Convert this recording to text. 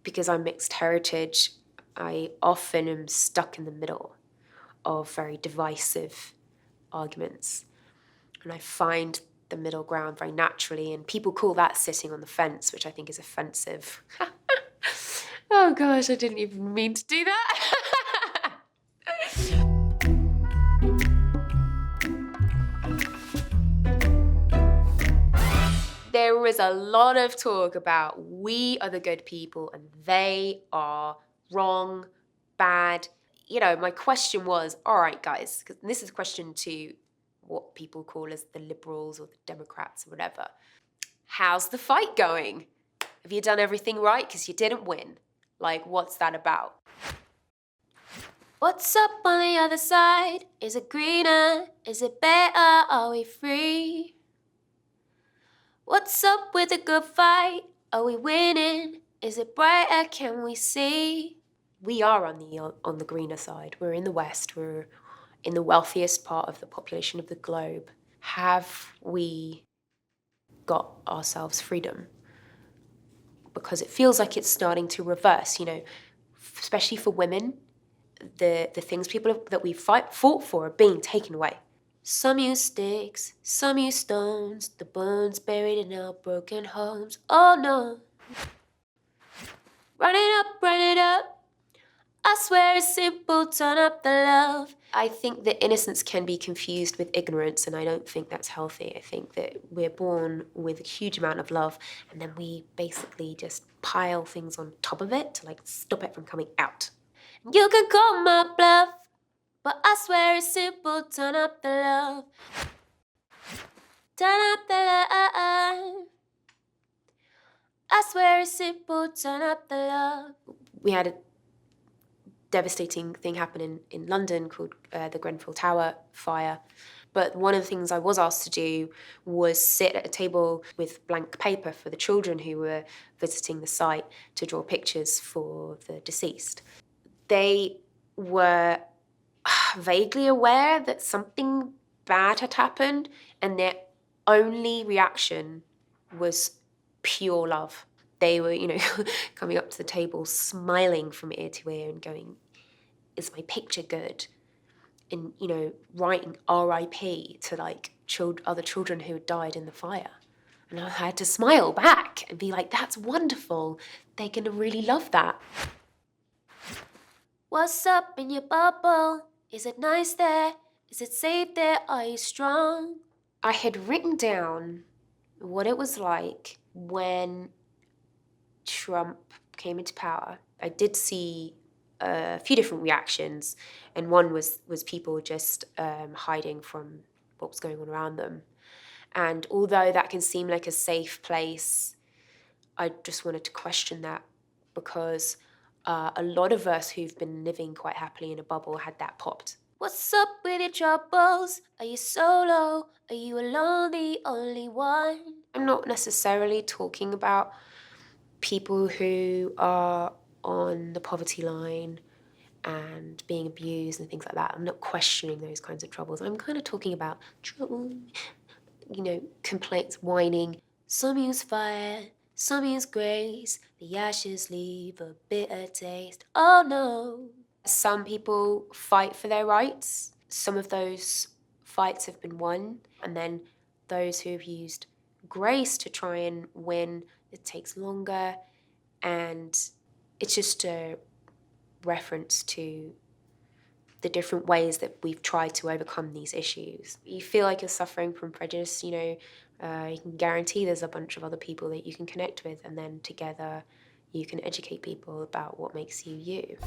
because I'm mixed heritage, I often am stuck in the middle of very divisive arguments. And I find the middle ground very naturally, and people call that sitting on the fence, which I think is offensive. Oh gosh, I didn't even mean to do that. There was a lot of talk about we are the good people and they are wrong, bad. You know, my question was, all right, guys, because this is a question to what people call as the liberals or the Democrats or whatever. How's the fight going? Have you done everything right? Because you didn't win. Like, what's that about? What's up on the other side? Is it greener? Is it better? Are we free? What's up with the good fight? Are we winning? Is it brighter? Can we see? We are on the greener side. We're in the West. We're in the wealthiest part of the population of the globe. Have we got ourselves freedom? Because it feels like it's starting to reverse, you know, especially for women. The things that we fought for are being taken away. Some use sticks, some use stones, the bones buried in our broken homes. Oh no. Run it up. I swear it's simple, turn up the love. I think that innocence can be confused with ignorance, and I don't think that's healthy. I think that we're born with a huge amount of love, and then we basically just pile things on top of it to like stop it from coming out. You can call my bluff, but I swear it's simple, turn up the love. Turn up the love. I swear it's simple, turn up the love. We had a devastating thing happen in London called the Grenfell Tower fire. But one of the things I was asked to do was sit at a table with blank paper for the children who were visiting the site to draw pictures for the deceased. They were vaguely aware that something bad had happened, and their only reaction was pure love. They were, you know, coming up to the table, smiling from ear to ear and going, is my picture good? And, you know, writing R.I.P. to like other children who had died in the fire. And I had to smile back and be like, that's wonderful. They're gonna really love that. What's up in your bubble? Is it nice there? Is it safe there? Are you strong? I had written down what it was like when Trump came into power. I did see a few different reactions, and one was people just hiding from what was going on around them. And although that can seem like a safe place, I just wanted to question that, because a lot of us who've been living quite happily in a bubble had that popped. What's up with your troubles? Are you solo? Are you alone, the only one? I'm not necessarily talking about people who are on the poverty line and being abused and things like that. I'm not questioning those kinds of troubles. I'm kind of talking about, you know, complaints, whining. Some use fire, some use grace. The ashes leave a bitter taste. Oh no. Some people fight for their rights. Some of those fights have been won. And then those who have used grace to try and win, it takes longer. And it's just a reference to the different ways that we've tried to overcome these issues. You feel like you're suffering from prejudice, you know, you can guarantee there's a bunch of other people that you can connect with, and then together you can educate people about what makes you you.